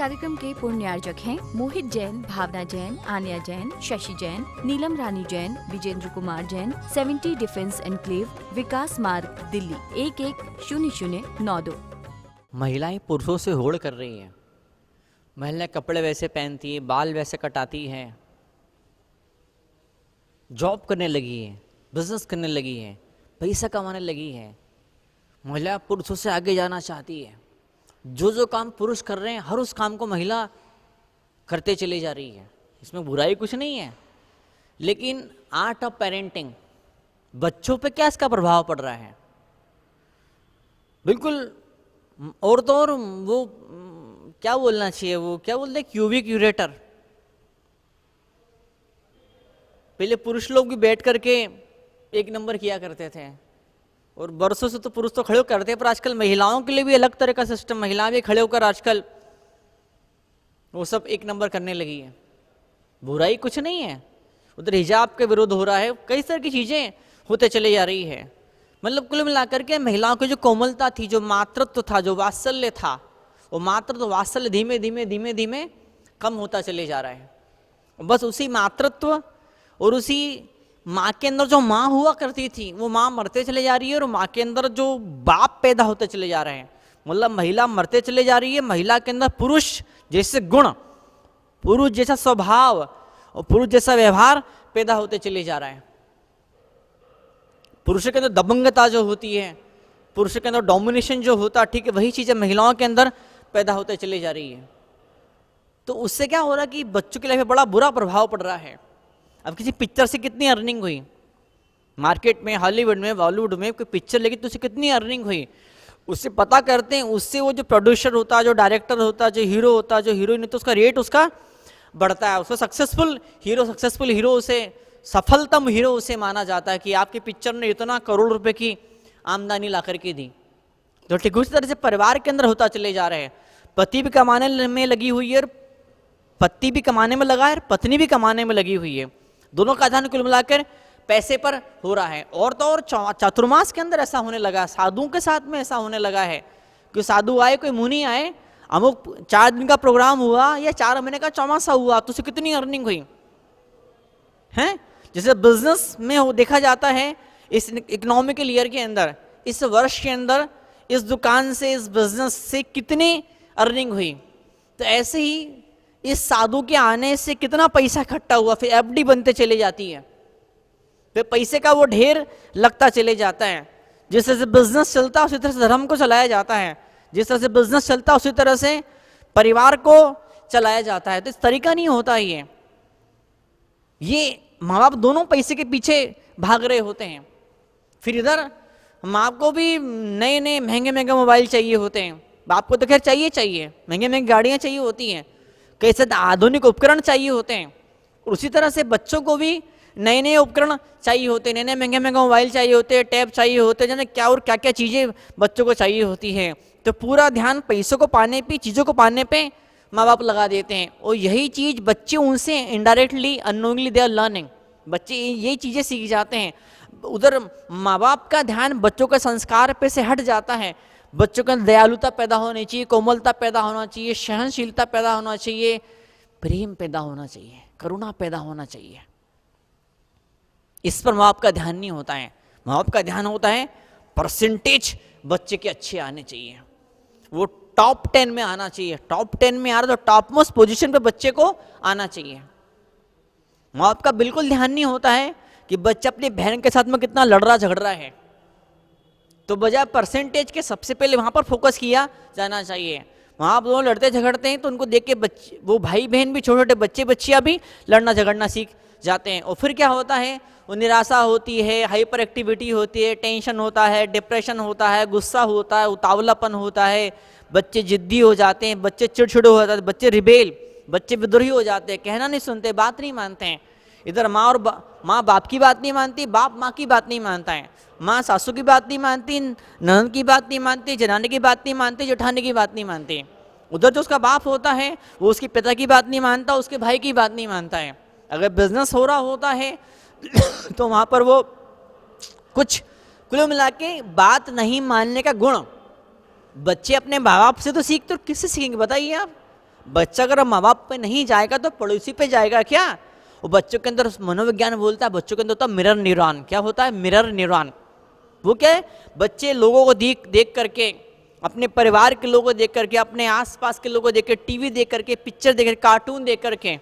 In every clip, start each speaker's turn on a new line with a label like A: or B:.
A: कार्यक्रम के पुण्यार्जक हैं मोहित जैन, भावना जैन, आन्या जैन, शशि जैन, नीलम रानी जैन, विजेंद्र कुमार जैन, 70 डिफेंस एनक्लेव, विकास मार्ग, दिल्ली 110092।
B: महिलाएं पुरुषों से होड़ कर रही हैं। महिलाएं कपड़े वैसे पहनती हैं, बाल वैसे कटाती हैं, जॉब करने लगी हैं, बिजनेस करने लगी हैं, पैसा कमाने लगी हैं। महिला पुरुषों से आगे जाना चाहती है। जो काम पुरुष कर रहे हैं हर उस काम को महिला करते चली जा रही है। इसमें बुराई कुछ नहीं है, लेकिन आर्ट ऑफ पेरेंटिंग, बच्चों पे क्या इसका प्रभाव पड़ रहा है? बिल्कुल। और तो और वो क्या बोलना चाहिए, वो क्या बोलते हैं, क्यूबिक यूरेटर। पहले पुरुष लोग भी बैठ करके एक नंबर किया करते थे, और बरसों से तो पुरुष तो खड़े होकर करते हैं, पर आजकल महिलाओं के लिए भी अलग तरह का सिस्टम, महिलाएं भी खड़े होकर आजकल वो सब एक नंबर करने लगी है। बुराई कुछ नहीं है। उधर हिजाब के विरोध हो रहा है, कई तरह की चीजें होते चले जा रही है। मतलब कुल मिलाकर के महिलाओं की जो कोमलता थी, जो मातृत्व था, जो वात्सल्य था, वो मातृत्व वात्सल्य धीमे धीमे धीमे धीमे कम होता चले जा रहा है। बस उसी मातृत्व और उसी माँ के अंदर जो माँ हुआ करती थी, वो माँ मरते चले जा रही है, और माँ के अंदर जो बाप पैदा होते चले जा रहे हैं। मतलब महिला मरते चले जा रही है, महिला के अंदर पुरुष जैसे गुण, पुरुष जैसा स्वभाव और पुरुष जैसा व्यवहार पैदा होते चले जा रहा है। पुरुष के अंदर दबंगता जो होती है, पुरुष के अंदर डोमिनेशन जो होता है, ठीक है, वही चीजें महिलाओं के अंदर पैदा होते चली जा रही है। तो उससे क्या हो रहा है कि बच्चों की लाइफ में बड़ा बुरा प्रभाव पड़ रहा है। अब किसी पिक्चर से कितनी अर्निंग हुई, मार्केट में, हॉलीवुड में, बॉलीवुड में कोई पिक्चर लेगी तो उससे कितनी अर्निंग हुई, उससे पता करते हैं। उससे वो जो प्रोड्यूसर होता है, जो डायरेक्टर होता है, जो हीरो होता है, जो हीरोइन होता है, उसका रेट उसका बढ़ता है। उसको सक्सेसफुल हीरो उसे सफलतम हीरो उसे माना जाता है कि आपकी पिक्चर ने इतना करोड़ रुपए की आमदनी ला करके दी। तो ठीक उसी तरह से परिवार के अंदर होता चले जा रहे हैं। पति भी कमाने में लगी हुई है, और पति भी कमाने में लगा है, और पत्नी भी कमाने में लगी हुई है। दोनों का ध्यान कुल मिलाकर पैसे पर हो रहा है। और तो और चातुर्मास के अंदर ऐसा होने लगा, साधुओं के साथ में ऐसा होने लगा है कि साधु आए, कोई मुनि आए, अमुक 4 दिन का प्रोग्राम हुआ या 4 महीने का चौमासा हुआ, तो उससे कितनी अर्निंग हुई है। जैसे बिजनेस में देखा जाता है, इस इकोनॉमिकल ईयर के अंदर, इस वर्ष के अंदर इस दुकान से, इस बिजनेस से कितनी अर्निंग हुई, तो ऐसे ही इस साधु के आने से कितना पैसा इकट्ठा हुआ, फिर एफडी बनते चले जाती है, फिर पैसे का वो ढेर लगता चले जाता है। जिस तरह से बिजनेस चलता है उसी तरह से धर्म को चलाया जाता है, जिस तरह से बिजनेस चलता है उसी तरह से परिवार को चलाया जाता है। तो इस तरीका नहीं होता ही है। ये माँ बाप दोनों पैसे के पीछे भाग रहे होते हैं। फिर इधर माँ को भी नए नए महंगे महंगे मोबाइल चाहिए होते हैं, बाप को तो खैर चाहिए, महंगे महंगी गाड़ियाँ चाहिए होती हैं, कैसे आधुनिक उपकरण चाहिए होते हैं। और उसी तरह से बच्चों को भी नए नए उपकरण चाहिए होते हैं, नए नए महंगे महंगे मोबाइल चाहिए होते हैं, टैब चाहिए होते हैं, जाने क्या और क्या क्या चीज़ें बच्चों को चाहिए होती है। तो पूरा ध्यान पैसों को पाने पे, चीज़ों को पाने पे माँ बाप लगा देते हैं, और यही चीज़ बच्चे उनसे indirectly, unknowingly they are learning, बच्चे यही चीज़ें सीख जाते हैं। उधर माँ बाप का ध्यान बच्चों के संस्कार पे से हट जाता है। बच्चों के अंदर दयालुता पैदा होनी चाहिए, कोमलता पैदा होना चाहिए, सहनशीलता पैदा होना चाहिए, प्रेम पैदा होना चाहिए, करुणा पैदा होना चाहिए। इस पर माँ बाप का ध्यान नहीं होता है। माँ बाप का ध्यान होता है परसेंटेज बच्चे के अच्छे आने चाहिए, वो टॉप 10 में आना चाहिए, टॉप 10 में आ रहा तो टॉप मोस्ट पोजीशन पे बच्चे को आना चाहिए। माँ बाप का बिल्कुल ध्यान नहीं होता है कि बच्चा अपनी बहन के साथ में कितना लड़ रहा झगड़ रहा है। तो बजाय परसेंटेज के सबसे पहले वहाँ पर फोकस किया जाना चाहिए। वहाँ दोनों लड़ते झगड़ते हैं तो उनको देख के बच्चे, वो भाई बहन भी, छोटे छोटे बच्चे बच्चियाँ भी लड़ना झगड़ना सीख जाते हैं। और फिर क्या होता है, वो निराशा होती है, हाइपर एक्टिविटी होती है, टेंशन होता है, डिप्रेशन होता है, गुस्सा होता है, उतावलापन होता है, बच्चे जिद्दी हो जाते हैं, बच्चे चिड़चिड़े हो जाते हैं, बच्चे रिबेल, बच्चे विद्रोही हो जाते हैं, कहना नहीं सुनते, बात नहीं मानते हैं। इधर माँ बाप की बात नहीं मानती, बाप माँ की बात नहीं मानता है, माँ सासू की बात नहीं मानती, ननद की बात नहीं मानती, जनानी की बात नहीं मानती, जेठानी की बात नहीं मानती। उधर जो उसका बाप होता है वो उसके पिता की बात नहीं मानता, उसके भाई की बात नहीं मानता है। अगर बिजनेस हो रहा होता है तो वहाँ पर वो कुछ कुल मिला के बात नहीं मानने का गुण बच्चे अपने माँ बाप से तो सीखते, तो किससे सीखेंगे बताइए आप? बच्चा अगर माँ बाप पे नहीं जाएगा तो पड़ोसी पे जाएगा क्या? वो बच्चों के अंदर मनोविज्ञान बोलता है, बच्चों के अंदर होता है मिरर न्यूरॉन। क्या होता है? Mirror neuron. वो क्या है? बच्चे लोगों को देख देख करके, अपने परिवार के लोगों को देख करके, अपने आसपास के लोगों को देख कर, टीवी देख करके, पिक्चर देख करके, कार्टून देख करके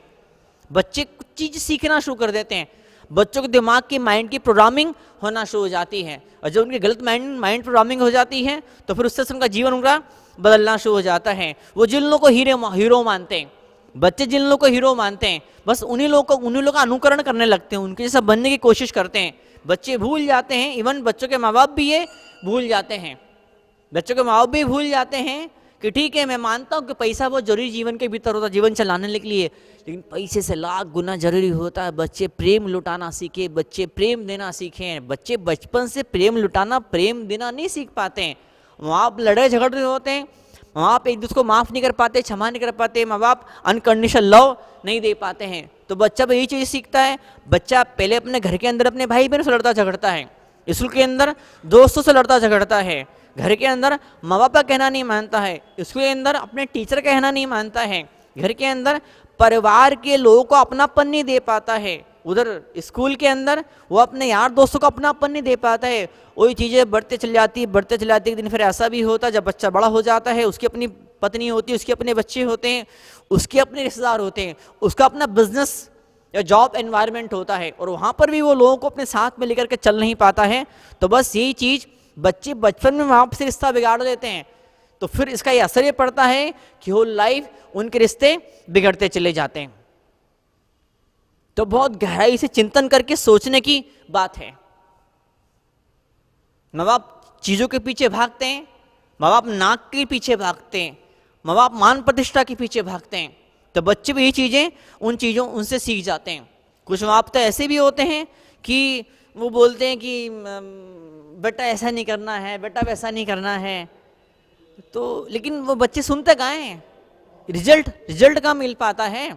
B: बच्चे कुछ चीज़ सीखना शुरू कर देते हैं। बच्चों के दिमाग की, माइंड की प्रोग्रामिंग होना शुरू हो जाती है, और जब उनकी गलत माइंड प्रोग्रामिंग हो जाती है तो फिर उससे उनका जीवन उनका बदलना शुरू हो जाता है। वो जिन लोगों को हीरो मानते हैं, बच्चे जिन लोगों को हीरो मानते हैं, बस उन्हीं लोगों का अनुकरण करने लगते हैं, उनके जैसा बनने की कोशिश करते हैं। बच्चे भूल जाते हैं, इवन बच्चों के माँ बाप भी ये भूल जाते हैं, बच्चों के माँ बाप भी भूल जाते हैं कि ठीक है, मैं मानता हूँ कि पैसा बहुत जरूरी जीवन के भीतर होता है, जीवन चलाने के लिए, लेकिन पैसे से लाख गुना जरूरी होता है बच्चे प्रेम लुटाना सीखे, बच्चे प्रेम देना सीखें। बच्चे बचपन से प्रेम लुटाना, प्रेम देना नहीं सीख पाते हैं। माँ बाप लड़ाई झगड़ रहे होते हैं, माँ बाप एक दूसरे को माफ़ नहीं कर पाते, क्षमा नहीं कर पाते, माँ बाप अनकंडीशनल लव नहीं दे पाते हैं, तो बच्चा भी यही चीज़ सीखता है। बच्चा पहले अपने घर के अंदर अपने भाई बहन से लड़ता झगड़ता है, स्कूल के अंदर दोस्तों से लड़ता झगड़ता है, घर के अंदर माँ बाप का कहना नहीं मानता है, स्कूल के अंदर अपने टीचर का कहना नहीं मानता है, घर के अंदर परिवार के लोगों को अपनापन नहीं दे पाता है, उधर स्कूल के अंदर वो अपने यार दोस्तों को अपनापन नहीं दे पाता है। वही चीज़ें बढ़ते चल जाती एक दिन फिर ऐसा भी होता है, जब बच्चा बड़ा हो जाता है, उसकी अपनी पत्नी होती है, उसके अपने बच्चे होते हैं, उसके अपने रिश्तेदार होते हैं, उसका अपना बिजनेस या जॉब एनवायरनमेंट होता है, और वहाँ पर भी वो लोगों को अपने साथ में लेकर के चल नहीं पाता है। तो बस यही चीज़ बच्चे बचपन में माँ बाप से रिश्ता बिगाड़ देते हैं, तो फिर इसका ये असर ये पड़ता है कि होल लाइफ उनके रिश्ते बिगड़ते चले जाते हैं। तो बहुत गहराई से चिंतन करके सोचने की बात है। माँ बाप चीज़ों के पीछे भागते हैं, माँ बाप नाक के पीछे भागते हैं, माँ बाप मान प्रतिष्ठा के पीछे भागते हैं, तो बच्चे भी ये चीज़ें उनसे सीख जाते हैं। कुछ माँ बाप तो ऐसे भी होते हैं कि वो बोलते हैं कि बेटा ऐसा नहीं करना है, बेटा वैसा नहीं करना है, तो लेकिन वो बच्चे सुनते कहाँ हैं? रिजल्ट कहाँ मिल पाता है?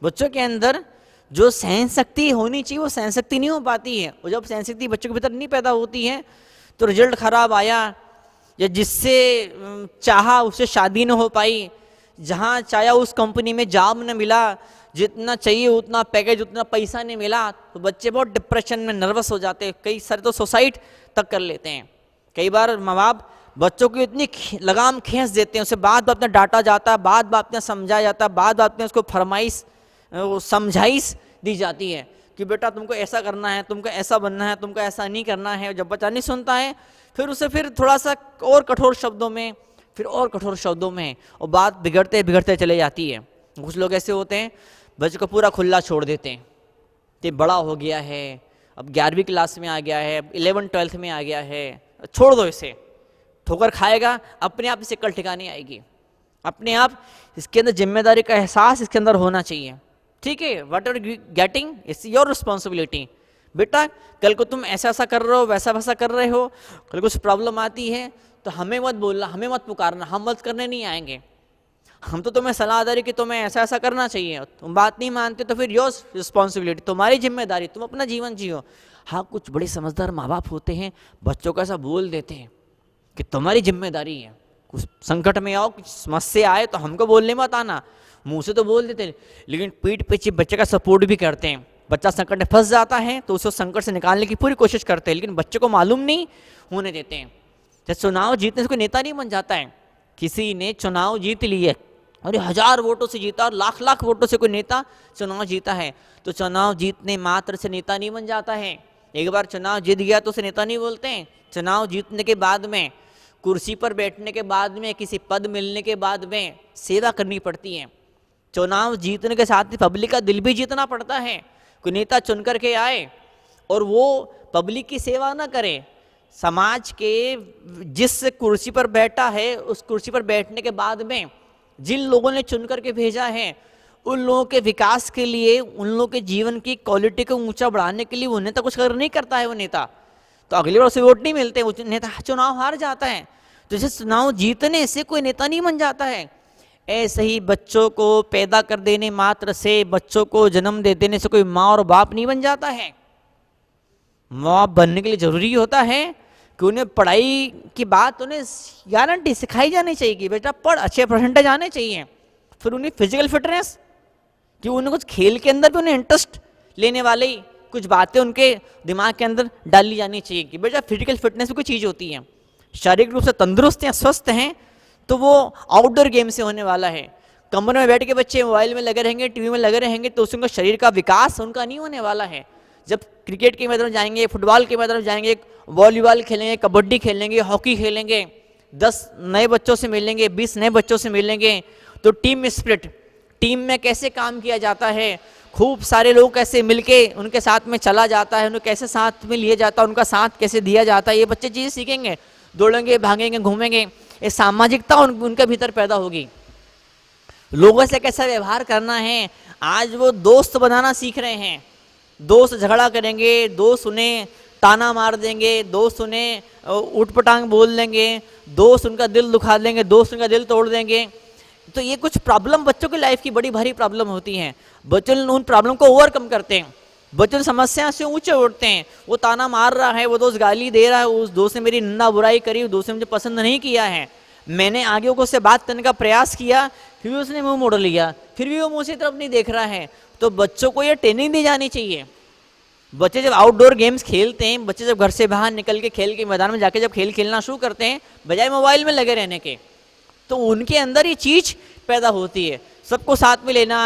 B: बच्चों के अंदर जो सहन शक्ति होनी चाहिए वो सहन शक्ति नहीं हो पाती है, और जब सहन शक्ति बच्चों के भीतर नहीं पैदा होती है तो रिजल्ट खराब आया, या जिससे चाहा उससे शादी न हो पाई, जहाँ चाहा उस कंपनी में जॉब न मिला, जितना चाहिए उतना पैकेज, उतना पैसा नहीं मिला, तो बच्चे बहुत डिप्रेशन में नर्वस हो जाते हैं, कई सारे तो सुसाइड तक कर लेते हैं। कई बार माँ बाप बच्चों को इतनी लगाम खींच देते हैं, उसे बात बात में डांटा जाता है, बात बात में समझाया जाता है, बात बात में उसको फरमाइश समझाइश दी जाती है कि बेटा तुमको ऐसा करना है, तुमको ऐसा बनना है, तुमको ऐसा नहीं करना है। जब बच्चा नहीं सुनता है फिर उसे फिर थोड़ा सा और कठोर शब्दों में, फिर और कठोर शब्दों में, और बात बिगड़ते बिगड़ते चले जाती है। कुछ लोग ऐसे होते हैं बच्चे को पूरा खुला छोड़ देते हैं, तो बड़ा हो गया है, अब 11वीं क्लास में आ गया है, 11th-12th में आ गया है, छोड़ दो इसे, ठोकर खाएगा, अपने आप इसे कल ठिकाने आएगी, अपने आप इसके अंदर जिम्मेदारी का एहसास इसके अंदर होना चाहिए। ठीक है, what are getting it's your responsibility. बेटा कल को तुम ऐसा ऐसा कर रहे हो, वैसा वैसा कर रहे हो, कल कुछ प्रॉब्लम आती है तो हमें मत बोलना, हमें मत पुकारना, हम मत करने नहीं आएंगे, हम तो तुम्हें सलाह दे रहे कि तुम्हें ऐसा ऐसा करना चाहिए, तुम बात नहीं मानते तो फिर योर रिस्पॉन्सिबिलिटी, तुम्हारी जिम्मेदारी, तुम अपना जीवन जियो। हाँ, कुछ बड़े समझदार माँ बाप होते हैं, बच्चों को ऐसा बोल देते हैं कि तुम्हारी जिम्मेदारी है, कुछ संकट में आओ, कुछ समस्या आए तो हमको बोलने मत आना, मुंह से तो बोल देते हैं, लेकिन पीठ पीछे बच्चे का सपोर्ट भी करते हैं। बच्चा संकट में फंस जाता है तो उसे संकट से निकालने की पूरी कोशिश करते हैं, लेकिन बच्चे को मालूम नहीं होने देते हैं। जब चुनाव जीतने से कोई नेता नहीं बन जाता है, किसी ने चुनाव जीत लिए और 1000 वोटों से जीता और लाख लाख वोटों से कोई नेता चुनाव जीता है, तो चुनाव जीतने मात्र से नेता नहीं बन जाता है। एक बार चुनाव जीत गया तो उसे नेता नहीं बोलते हैं। चुनाव जीतने के बाद में, कुर्सी पर बैठने के बाद में, किसी पद मिलने के बाद में सेवा करनी पड़ती है। चुनाव जीतने के साथ ही पब्लिक का दिल भी जीतना पड़ता है। कोई नेता चुन करके आए और वो पब्लिक की सेवा ना करे, समाज के जिस कुर्सी पर बैठा है उस कुर्सी पर बैठने के बाद में जिन लोगों ने चुन करके भेजा है उन लोगों के विकास के लिए, उन लोगों के जीवन की क्वालिटी को ऊंचा बढ़ाने के लिए वो नेता कुछ कर नहीं करता है, वो नेता तो अगली बार उसे वोट नहीं मिलते, वो नेता चुनाव हार जाता है। तो जैसे चुनाव जीतने से कोई नेता नहीं बन जाता है, ऐसे ही बच्चों को पैदा कर देने मात्र से, बच्चों को जन्म दे देने से कोई माँ और बाप नहीं बन जाता है। माँ बनने के लिए जरूरी होता है कि उन्हें पढ़ाई की बात उन्हें गारंटी सिखाई जानी चाहिए कि बेटा पढ़, अच्छे परसेंटेज आने चाहिए, फिर उन्हें फिजिकल फिटनेस, कि उन्हें कुछ खेल के अंदर भी उन्हें इंटरेस्ट लेने वाले ही कुछ बातें उनके दिमाग के अंदर डाली जानी चाहिए कि बेटा फिजिकल फिटनेस भी कोई चीज़ होती है, शारीरिक रूप से तंदुरुस्त हैं, स्वस्थ हैं, तो वो आउटडोर गेम से होने वाला है। कमरे में बैठ के बच्चे मोबाइल में लगे रहेंगे, टीवी में लगे रहेंगे, तो उससे उनका शरीर का विकास उनका नहीं होने वाला है। जब क्रिकेट के मैदान में जाएंगे, फुटबॉल के मैदान में जाएंगे, वॉलीबॉल खेलेंगे, कबड्डी खेलेंगे, हॉकी खेलेंगे, 10 नए बच्चों से मिलेंगे, 20 नए बच्चों से मिलेंगे, तो टीम स्पिरिट, टीम में कैसे काम किया जाता है, खूब सारे लोग कैसे मिलके उनके साथ में चला जाता है, उन्हें कैसे साथ में लिया जाता है, उनका साथ कैसे दिया जाता है, ये बच्चे चीज़ें सीखेंगे, दौड़ेंगे, भागेंगे, घूमेंगे, ये सामाजिकता उनके भीतर पैदा होगी। लोगों से कैसा व्यवहार करना है, आज वो दोस्त बनाना सीख रहे हैं। दोस्त झगड़ा करेंगे, दोस्त उन्हें ताना मार देंगे, दोस्त उन्हें उठपटांग बोल देंगे, दोस्त उनका दिल दुखा देंगे, दोस्त उनका दिल तोड़ देंगे। तो ये कुछ प्रॉब्लम बच्चों की लाइफ की बड़ी भारी प्रॉब्लम होती हैं। बच्चे उन प्रॉब्लम को ओवरकम करते हैं, बच्चे समस्या से ऊंचे उठते हैं। वो ताना मार रहा है, वो दोस्त गाली दे रहा है, उस दोस्त ने मेरी निंदा बुराई करी, उस दोस्त ने मुझे पसंद नहीं किया है, मैंने आगे को उससे बात करने का प्रयास किया, फिर भी उसने मुंह मोड़ लिया, फिर भी वो मुझे की तरफ नहीं देख रहा है। तो बच्चों को ये ट्रेनिंग दी जानी चाहिए। बच्चे जब आउटडोर गेम्स खेलते हैं, बच्चे जब घर से बाहर निकल के खेल के मैदान में जाके जब खेल खेलना शुरू करते हैं, बजाय मोबाइल में लगे रहने के, तो उनके अंदर ये चीज़ पैदा होती है। सबको साथ में लेना,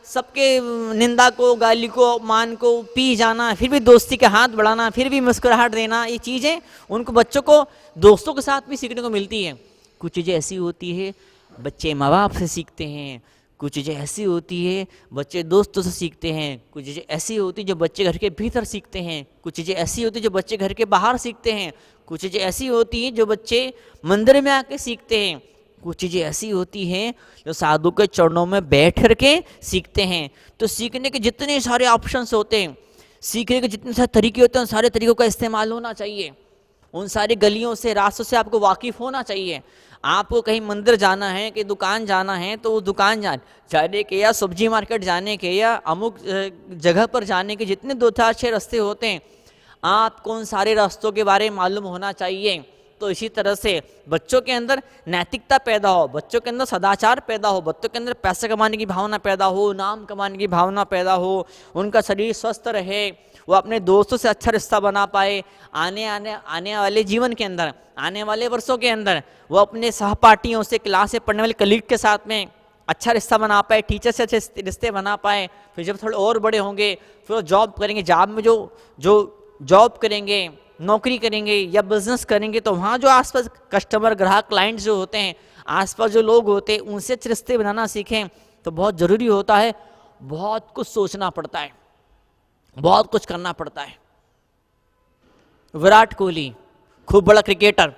B: सबके निंदा को, गाली को, अपमान को पी जाना, फिर भी दोस्ती के हाथ बढ़ाना, फिर भी मुस्कुराहट देना, ये चीज़ें उनको बच्चों को दोस्तों के साथ भी सीखने को मिलती है। कुछ चीज़ें ऐसी होती है बच्चे माँ बाप से सीखते हैं, कुछ चीज़ें ऐसी होती है बच्चे दोस्तों से सीखते हैं, कुछ चीज़ें ऐसी होती है जो बच्चे घर के भीतर सीखते हैं, कुछ चीज़ें ऐसी होती है जो बच्चे घर के बाहर सीखते हैं, कुछ चीज़ें ऐसी होती हैं जो बच्चे मंदिर में आके सीखते हैं, कुछ चीज़ें ऐसी होती हैं जो साधु के चरणों में बैठ कर के सीखते हैं। तो सीखने के जितने सारे ऑप्शंस होते हैं, सीखने के जितने सारे तरीके होते हैं, उन सारे तरीक़ों का इस्तेमाल होना चाहिए। उन सारी गलियों से, रास्तों से आपको वाकिफ़ होना चाहिए। आपको कहीं मंदिर जाना है, कि दुकान जाना है, तो उस दुकान जाने के या सब्जी मार्केट जाने के या अमुक जगह पर जाने के जितने 2-4-6 रास्ते होते हैं, आपको उन सारे रास्तों के बारे में मालूम होना चाहिए। तो इसी तरह से बच्चों के अंदर नैतिकता पैदा हो, बच्चों के अंदर सदाचार पैदा हो, बच्चों के अंदर पैसे कमाने की भावना पैदा हो, नाम कमाने की भावना पैदा हो, उनका शरीर स्वस्थ रहे, वो अपने दोस्तों से अच्छा रिश्ता बना पाए, आने वाले जीवन के अंदर, आने वाले वर्षों के अंदर वो अपने सहपाठियों से, क्लास से पढ़ने वाले कलीग के साथ में अच्छा रिश्ता बना पाए, टीचर से अच्छे रिश्ते बना पाए। फिर जब थोड़े और बड़े होंगे, फिर वो जॉब करेंगे, जॉब में जो जॉब करेंगे, नौकरी करेंगे या बिजनेस करेंगे, तो वहाँ जो आसपास कस्टमर, ग्राहक, क्लाइंट्स जो होते हैं, आसपास जो लोग होते हैं, उनसे अच्छे रिश्ते बनाना सीखें। तो बहुत ज़रूरी होता है, बहुत कुछ सोचना पड़ता है, बहुत कुछ करना पड़ता है। विराट कोहली खूब बड़ा क्रिकेटर,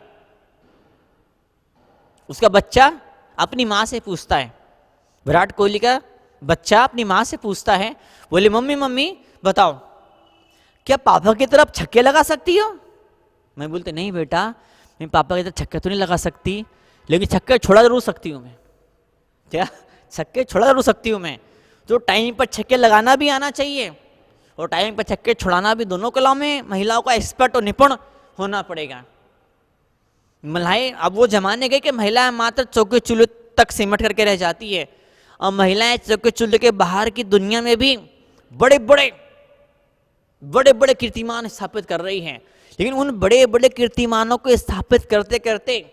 B: उसका बच्चा अपनी माँ से पूछता है, विराट कोहली का बच्चा अपनी माँ से पूछता है, बोले मम्मी बताओ, क्या पापा की तरफ छक्के लगा सकती हो? मैं बोलते नहीं बेटा, मैं पापा की तरफ छक्के तो नहीं लगा सकती, लेकिन छक्के छोड़ा जरूर सकती हूँ मैं। क्या? छक्के छोड़ा जरूर सकती हूँ मैं। तो टाइम पर छक्के लगाना भी आना चाहिए और टाइम पर छक्के छुड़ाना भी, दोनों कलाओं में महिलाओं का एक्सपर्ट और निपुण होना पड़ेगा। महिलाएं, अब वो जमाने गए कि महिलाएं मात्र चौके चूल्हे तक सिमट करके रह जाती है, और महिलाएं चौके चूल्हे के बाहर की दुनिया में भी बड़े बड़े कीर्तिमान स्थापित कर रही हैं। लेकिन उन बड़े बड़े कीर्तिमानों को स्थापित करते करते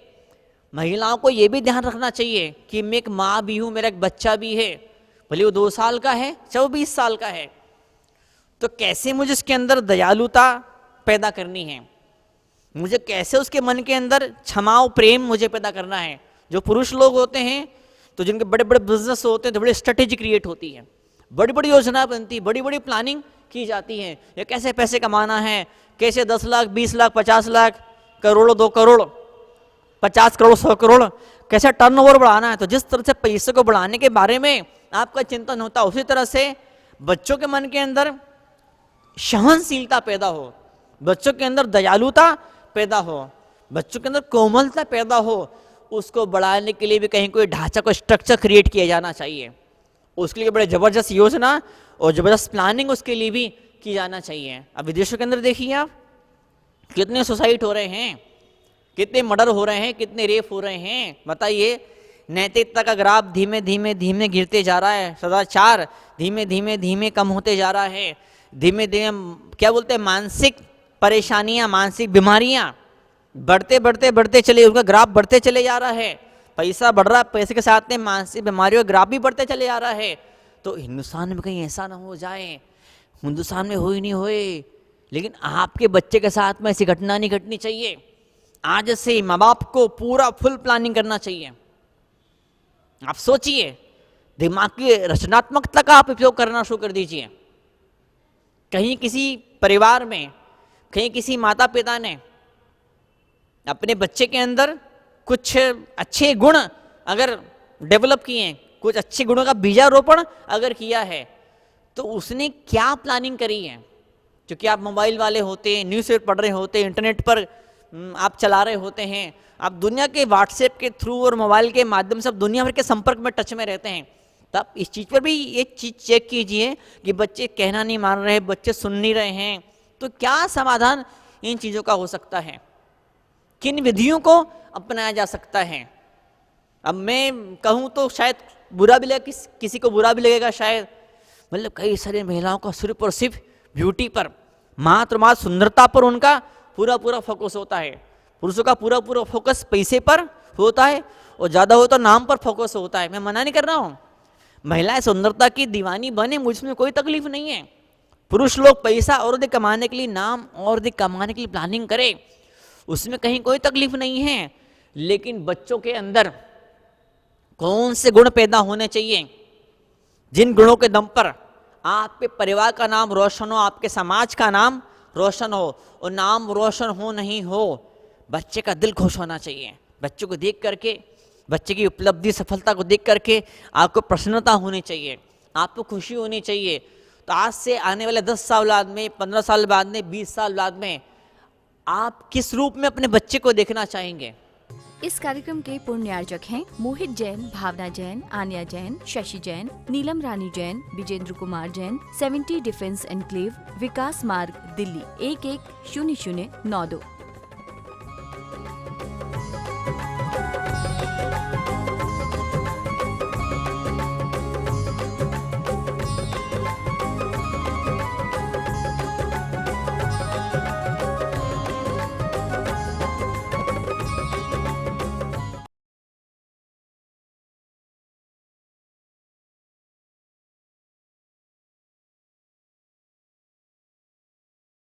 B: महिलाओं को ये भी ध्यान रखना चाहिए कि मैं एक माँ भी हूँ, मेरा एक बच्चा भी है, भले वो 2 साल का है, 24 साल का है, तो कैसे मुझे उसके अंदर दयालुता पैदा करनी है, मुझे कैसे उसके मन के अंदर क्षमा और प्रेम मुझे पैदा करना है। जो पुरुष लोग होते हैं, तो जिनके बड़े बड़े बिजनेस होते हैं, तो बड़ी स्ट्रेटेजी क्रिएट होती है, बड़ी बड़ी योजना बनती है, बड़ी बड़ी प्लानिंग की जाती है, ये कैसे पैसे कमाना है, कैसे 10 लाख, 20 लाख, 50 लाख, करोड़, 2 करोड़, 50 करोड़, 100 करोड़, कैसे टर्नओवर बढ़ाना है। तो जिस तरह से पैसे को बढ़ाने के बारे में आपका चिंतन होता है, उसी तरह से बच्चों के मन के अंदर सहनशीलता पैदा हो, बच्चों के अंदर दयालुता पैदा हो, बच्चों के अंदर कोमलता पैदा हो, उसको बढ़ाने के लिए भी कहीं कोई ढांचा, कोई स्ट्रक्चर क्रिएट किया जाना चाहिए। उसके लिए बड़े ज़बरदस्त योजना और ज़बरदस्त प्लानिंग उसके लिए भी की जाना चाहिए। अब विदेशों के अंदर देखिए आप, कितने सुसाइड हो रहे हैं, कितने मर्डर हो रहे हैं, कितने रेप हो रहे हैं। बताइए, नैतिकता का ग्राफ धीमे धीमे धीमे गिरते जा रहा है, सदाचार धीमे धीमे धीमे कम होते जा रहा है, धीमे धीमे क्या बोलते हैं मानसिक परेशानियां, मानसिक बीमारियां बढ़ते बढ़ते बढ़ते चले, उनका ग्राफ बढ़ते चले जा रहा है। पैसा बढ़ रहा है, पैसे के साथ में मानसिक बीमारियों का ग्राफ भी बढ़ते चले जा रहा है। तो हिंदुस्तान में कहीं ऐसा ना हो जाए, हिंदुस्तान में हो ही नहीं होए, लेकिन आपके बच्चे के साथ में ऐसी घटना नहीं घटनी चाहिए। आज से माँ बाप को पूरा फुल प्लानिंग करना चाहिए। आप सोचिए, दिमाग की रचनात्मकता का आप उपयोग करना शुरू कर दीजिए। कहीं किसी परिवार में, कहीं किसी माता पिता ने अपने बच्चे के अंदर कुछ अच्छे गुण अगर डेवलप किए हैं, कुछ अच्छे गुणों का बीजारोपण अगर किया है, तो उसने क्या प्लानिंग करी है। क्योंकि आप मोबाइल वाले होते हैं, न्यूज़पेपर पढ़ रहे होते हैं, इंटरनेट पर आप चला रहे होते हैं, आप दुनिया के व्हाट्सएप के थ्रू और मोबाइल के माध्यम से दुनिया भर के संपर्क में, टच में रहते हैं। तब इस चीज़ पर भी एक चीज़ चेक कीजिए कि बच्चे कहना नहीं मान रहे, बच्चे सुन नहीं रहे हैं, तो क्या समाधान इन चीज़ों का हो सकता है, किन विधियों को अपनाया जा सकता है। अब मैं कहूँ तो शायद बुरा भी लगेगा, किसी को बुरा भी लगेगा शायद। मतलब कई सारी महिलाओं का सिर्फ और सिर्फ ब्यूटी पर, मात्र सुंदरता पर उनका पूरा पूरा फोकस होता है। पुरुषों का पूरा पूरा फोकस पैसे पर होता है और ज़्यादा हो तो नाम पर फोकस होता है। मैं मना नहीं कर रहा हूँ, महिलाएं सुंदरता की दीवानी बने, मुझमें कोई तकलीफ नहीं है। पुरुष लोग पैसा और अधिक कमाने के लिए, नाम और अधिक कमाने के लिए प्लानिंग करें, उसमें कहीं कोई तकलीफ नहीं है। लेकिन बच्चों के अंदर कौन से गुण पैदा होने चाहिए, जिन गुणों के दम पर आपके परिवार का नाम रोशन हो, आपके समाज का नाम रोशन हो, और नाम रोशन हो नहीं हो, बच्चे का दिल खुश होना चाहिए। बच्चों को देख करके, बच्चे की उपलब्धि सफलता को देख करके आपको प्रसन्नता होनी चाहिए, आपको खुशी होनी चाहिए। तो आज से आने वाले 10 साल बाद में, 15 साल बाद में, 20 साल बाद में आप किस रूप में अपने बच्चे को देखना चाहेंगे।
A: इस कार्यक्रम के पुण्यार्जक हैं मोहित जैन, भावना जैन, आन्या जैन, शशि जैन, नीलम रानी जैन, विजेंद्र कुमार जैन, 70 डिफेंस एनक्लेव, विकास मार्ग, दिल्ली 110092।